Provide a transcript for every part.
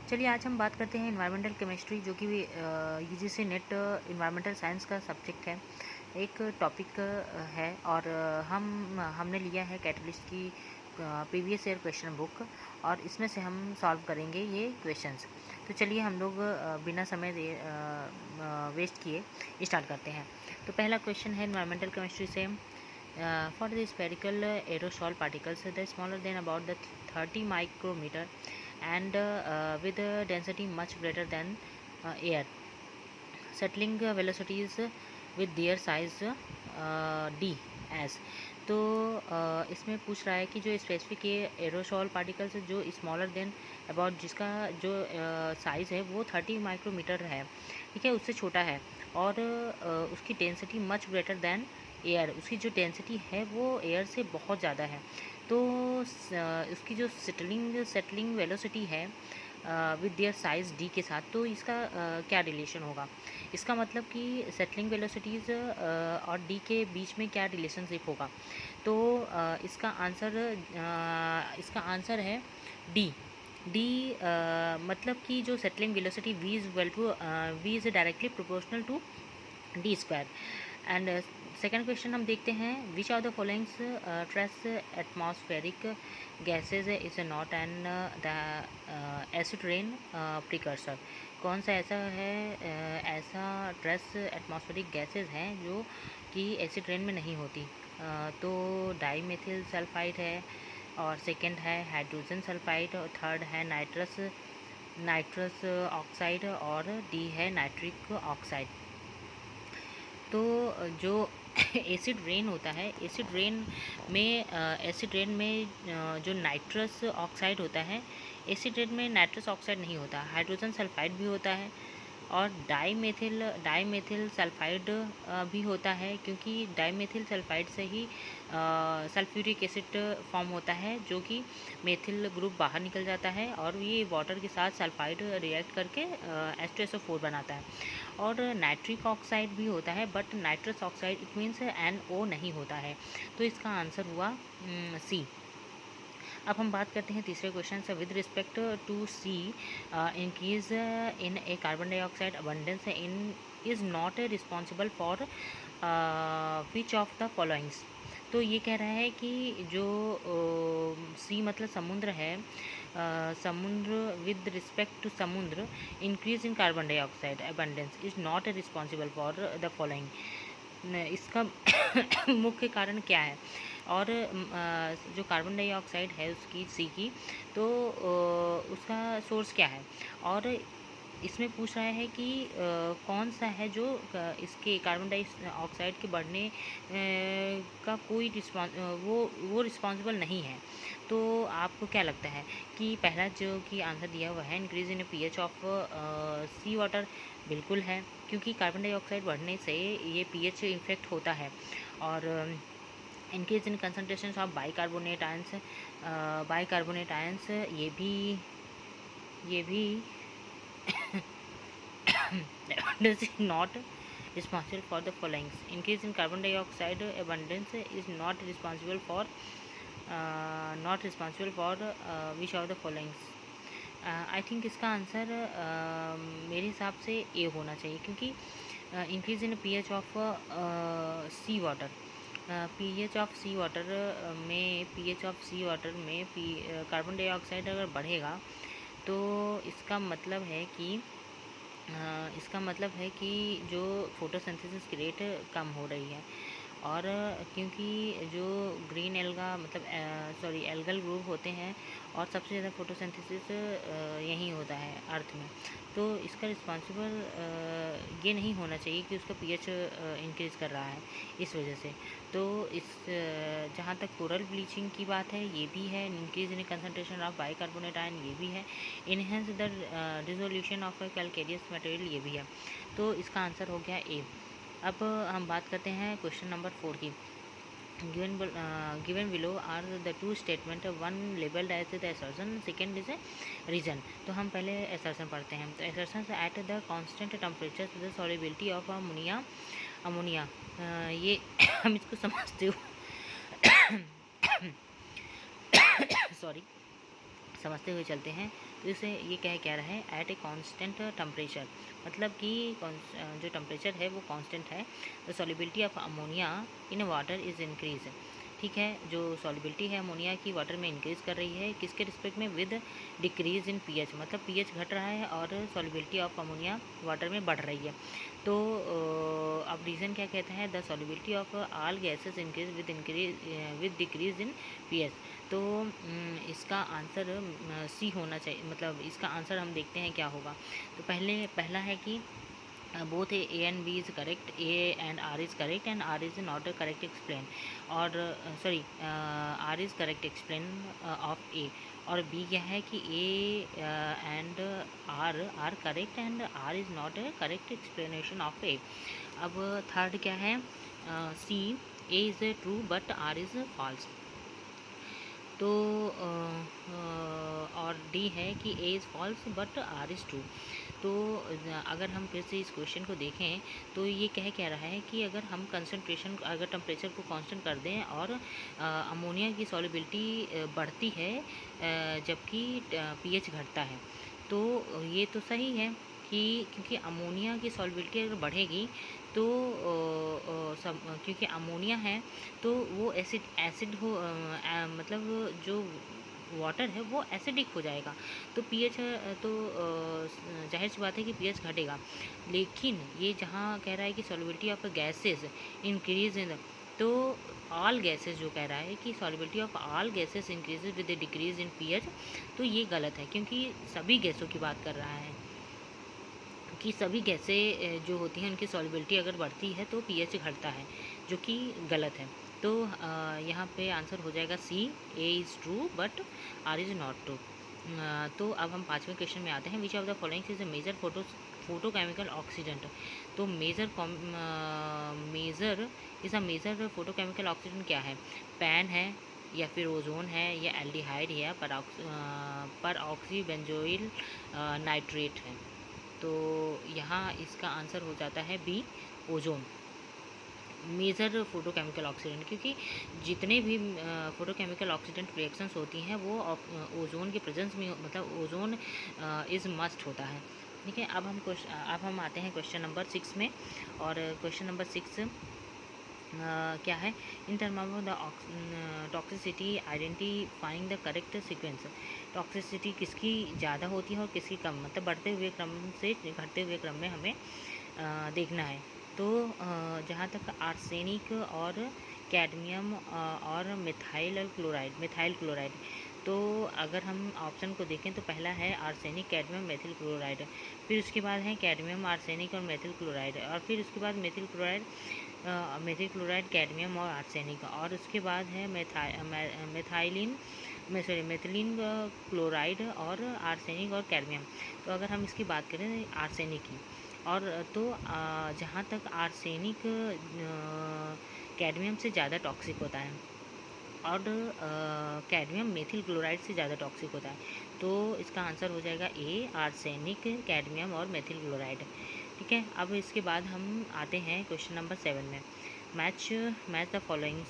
चलिए आज हम बात करते हैं इन्वायरमेंटल केमिस्ट्री, जो कि यूजीसी नेट इन्वायरमेंटल साइंस का सब्जेक्ट है, एक टॉपिक है। और हमने लिया है कैटलिस्ट की प्रीवियस ईयर क्वेश्चन बुक, और इसमें से हम सॉल्व करेंगे ये क्वेश्चंस। तो चलिए हम लोग बिना समय वेस्ट किए स्टार्ट करते हैं। तो पहला क्वेश्चन है इन्वायरमेंटल केमिस्ट्री से, for the spherical aerosol particles the smaller than about the 30 micrometer and with a density much greater than air, settling velocities with their size d as। तो इसमें पूछ रहा है कि जो स्पेसिफिक एरोसॉल पार्टिकल्स जो smaller than about, जिसका जो साइज़ है वो 30 माइक्रोमीटर है, ठीक है, उससे छोटा है, और उसकी density much greater than air, उसकी जो डेंसिटी है वो एयर से बहुत ज़्यादा है। तो उसकी जो सेटलिंग वेलोसिटी है विद देयर साइज़ डी के साथ, तो इसका क्या रिलेशन होगा। इसका मतलब कि सेटलिंग वेलोसिटीज़ और डी के बीच में क्या रिलेशनशिप होगा। तो इसका आंसर है डी। मतलब कि जो settling velocity V is directly proportional to D square. And second question हम देखते हैं, which are the followings trace atmospheric gases is not an the acid rain precursor. कौन सा ऐसा है ऐसा ट्रेस एटमॉस्फेरिक गैसेज हैं जो कि एसिड रेन में नहीं होती। तो डाई मेथिल सल्फाइड है, और सेकंड है हाइड्रोजन सल्फाइड, और थर्ड है नाइट्रस ऑक्साइड, और डी है नाइट्रिक ऑक्साइड। तो जो एसिड रेन होता है, एसिड रेन में जो नाइट्रस ऑक्साइड होता है, एसिड रेन में नाइट्रस ऑक्साइड नहीं होता, हाइड्रोजन सल्फाइड भी होता है, और डाईमेथिल सल्फाइड भी होता है, क्योंकि डाईमेथिल सल्फाइड से ही सल्फ्यूरिक एसिड फॉर्म होता है, जो कि मेथिल ग्रुप बाहर निकल जाता है और ये वाटर के साथ सल्फाइड रिएक्ट करके H2SO4 बनाता है। और नाइट्रिक ऑक्साइड भी होता है, but nitrous oxide it means NO नहीं होता है। तो इसका आंसर हुआ सी। अब हम बात करते हैं तीसरे क्वेश्चन से, with respect to sea increase in a carbon dioxide abundance in is not responsible for which of the followings. तो ये कह रहा है कि जो सी मतलब समुद्र है, समुद्र विद रिस्पेक्ट टू समुद्र increase in carbon dioxide abundance is not responsible for the following. इसका मुख्य कारण क्या है, और जो कार्बन डाइऑक्साइड है उसकी सी की, तो उसका सोर्स क्या है। और इसमें पूछ रहा है कि कौन सा है जो इसके कार्बन डाइऑक्साइड के बढ़ने का कोई वो रिस्पॉन्सिबल नहीं है। तो आपको क्या लगता है कि पहला जो कि आंसर दिया हुआ है, increase in pH of sea water, बिल्कुल है, क्योंकि कार्बन डाइऑक्साइड बढ़ने से ये pH इफेक्ट होता है। और increase in concentration of bicarbonate ions, ये भी is not responsible for the following. Increase in carbon dioxide abundance is not responsible for which of the following. I think इसका answer मेरे हिसाब से ए होना चाहिए, क्योंकि increase in pH of sea water, pH of sea water में carbon dioxide अगर बढ़ेगा, तो इसका मतलब है कि जो फोटोसिंथेसिस की रेट कम हो रही है। और क्योंकि जो ग्रीन एल्गल ग्रुप होते हैं, और सबसे ज़्यादा फोटोसिंथेसिस यहीं होता है अर्थ में, तो इसका रिस्पॉन्सिबल ये नहीं होना चाहिए कि उसका pH इंक्रीज़ कर रहा है इस वजह से। तो जहाँ तक कोरल ब्लीचिंग की बात है, ये भी है, increase in concentration of bicarbonate ion, ये भी है, enhance the dissolution of calcareous material, ये भी है। तो इसका आंसर हो गया ए। अब हम बात करते हैं क्वेश्चन नंबर 4 की। given below are the two statement, one labeled as the assertion, second is a reason। तो हम पहले assertion पढ़ते हैं। तो assertion at the constant temperature the solubility of ammonia, ये हम इसको समझते हो समझते हुए चलते हैं। तो इसे ये कह रहा है एट ए कांस्टेंट टेम्परेचर, मतलब कि जो टेम्परेचर है वो कांस्टेंट है, the solubility of ammonia in water is increase. ठीक है, जो सॉल्युबिलिटी है अमोनिया की वाटर में इंक्रीज़ कर रही है, किसके रिस्पेक्ट में, विद डिक्रीज़ इन पीएच, मतलब पीएच घट रहा है और सॉल्युबिलिटी ऑफ अमोनिया वाटर में बढ़ रही है। तो अब रीज़न क्या कहते हैं, the solubility of all gases increase with decrease in pH. तो इसका आंसर सी होना चाहिए, मतलब इसका आंसर हम देखते हैं क्या होगा। तो पहला है कि both A and B is correct, A and R is correct and R is not correct explain, और R is correct explain of A, और B क्या है कि A and R are correct and R is not a correct explanation of A। अब third क्या है, C, A is true but R is false। तो और डी है कि A is false but R is true. तो अगर हम फिर से इस क्वेश्चन को देखें तो ये कह रहा है कि अगर हम कंसनट्रेशन, अगर टेम्परेचर को कांस्टेंट कर दें और अमोनिया की सॉल्युबिलिटी बढ़ती है जबकि पीएच घटता है, तो ये तो सही है कि क्योंकि अमोनिया की सॉल्युबिलिटी अगर बढ़ेगी तो क्योंकि अमोनिया है तो वो एसिड हो, मतलब जो वाटर है वो एसिडिक हो जाएगा, तो पीएच तो जाहिर सी बात है कि पीएच घटेगा। लेकिन ये जहाँ कह रहा है कि solubility of gases increase in, तो ऑल गैसेस जो कह रहा है कि solubility of all gases increases with decrease in pH, तो ये गलत है क्योंकि सभी गैसों की बात कर रहा है कि सभी गैसें जो होती हैं उनकी सॉल्युबिलिटी अगर बढ़ती है तो पीएच घटता है, जो कि गलत है। तो यहाँ पे आंसर हो जाएगा C, A is true but R is not true. तो अब हम पाँचवें क्वेश्चन में आते हैं, which of the following is a major photochemical oxidant. तो major is a major photochemical oxidant क्या है, पैन है या फिर ओजोन है या एल्डिहाइड है या पर ऑक्सी बेंजोइल नाइट्रेट है। तो यहाँ इसका आंसर हो जाता है B, ozone, major photochemical oxidant, क्योंकि जितने भी फोटोकेमिकल ऑक्सीडेंट रिएक्शंस होती हैं वो ओजोन के प्रेजेंस में, मतलब ओजोन इज़ मस्ट होता है। ठीक है, अब हम आते हैं क्वेश्चन नंबर 6 में, और क्वेश्चन नंबर 6 क्या है, in term of the toxicity identifying the correct sequence. Toxicity किसकी ज़्यादा होती है और किसकी कम, मतलब बढ़ते हुए क्रम से घटते हुए क्रम में हमें देखना है। तो जहाँ तक आर्सेनिक और कैडमियम और मिथाइल क्लोराइड, तो अगर हम ऑप्शन को देखें तो पहला है आर्सेनिक, कैडमियम, मेथिल क्लोराइड, फिर उसके बाद है कैडमियम, आर्सेनिक और मेथिल क्लोराइड, और फिर उसके बाद मेथिल क्लोराइड, कैडमियम और आर्सेनिक, और उसके बाद है मेथिलीन क्लोराइड और आर्सेनिक और कैडमियम। तो अगर हम इसकी बात करें आर्सेनिक की, और तो जहाँ तक आर्सेनिक कैडमियम से ज़्यादा टॉक्सिक होता है और कैडमियम मेथिल क्लोराइड से ज़्यादा टॉक्सिक होता है, तो इसका आंसर हो जाएगा ए, आर्सेनिक, कैडमियम और मेथिल क्लोराइड। ठीक है, अब इसके बाद हम आते हैं क्वेश्चन नंबर 7 में, match the followings,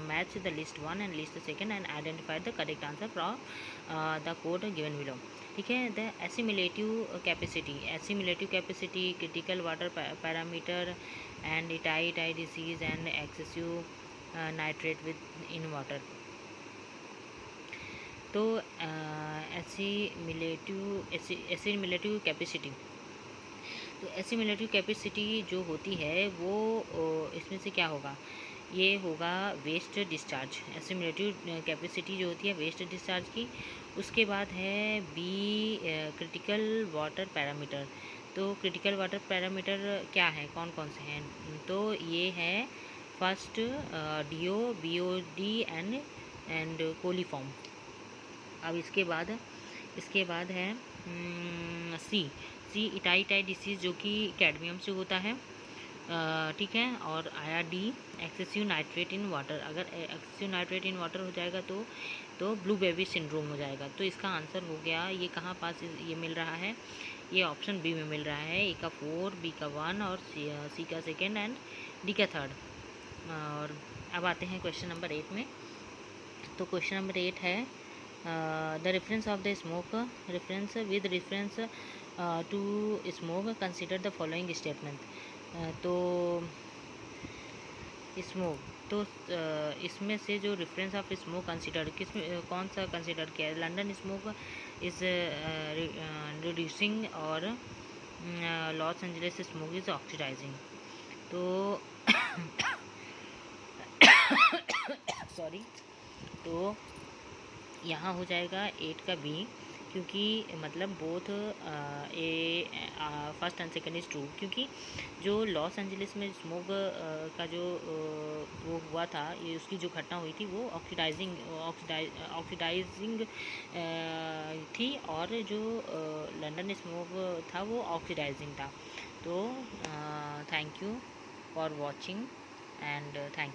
match the list 1 and list 2 and identify the correct answer from the code given below. ठीक है, the assimilative capacity, critical water parameter and itai disease and excessive nitrate within water. तो assimilative capacity, तो assimilative capacity जो होती है वो इसमें से क्या होगा, ये होगा वेस्ट डिस्चार्ज। एसिमिलेटिव कैपेसिटी जो होती है वेस्ट डिस्चार्ज की। उसके बाद है बी, क्रिटिकल वाटर पैरामीटर। तो क्रिटिकल वाटर पैरामीटर क्या है, कौन कौन से हैं, तो ये है first DO, BOD and coliform. अब इसके बाद है सी इटाई डिसीज़ जो कि कैडमियम से होता है, ठीक है, और आया D, excessive nitrate in water. अगर एक्सेसिव नाइट्रेट इन वाटर हो जाएगा तो ब्लू बेबी सिंड्रोम हो जाएगा। तो इसका आंसर हो गया, ये कहाँ पास ये मिल रहा है, ये ऑप्शन बी में मिल रहा है, ए का 4, बी का 1 और सी का 2 एंड डी का 3। और अब आते हैं क्वेश्चन नंबर 8 में। तो क्वेश्चन नंबर 8 है the reference of the smoke reference with reference to smoke consider the following statement. तो स्मोक, तो इसमें से जो रेफरेंस ऑफ स्मोक कंसिडर किस कौन सा कंसिडर किया है? लंदन स्मोक इज़ रिड्यूसिंग और Los Angeles smoke is oxidizing. तो सॉरी, तो यहाँ हो जाएगा 8 का बी, क्योंकि मतलब both A first and second is true, क्योंकि जो लॉस एंजलिस में स्मोक का जो वो हुआ था, ये उसकी जो घटना हुई थी वो ऑक्सीडाइजिंग थी, और जो लंदन स्मोक था वो ऑक्सीडाइजिंग था। तो thank you for watching and thank you.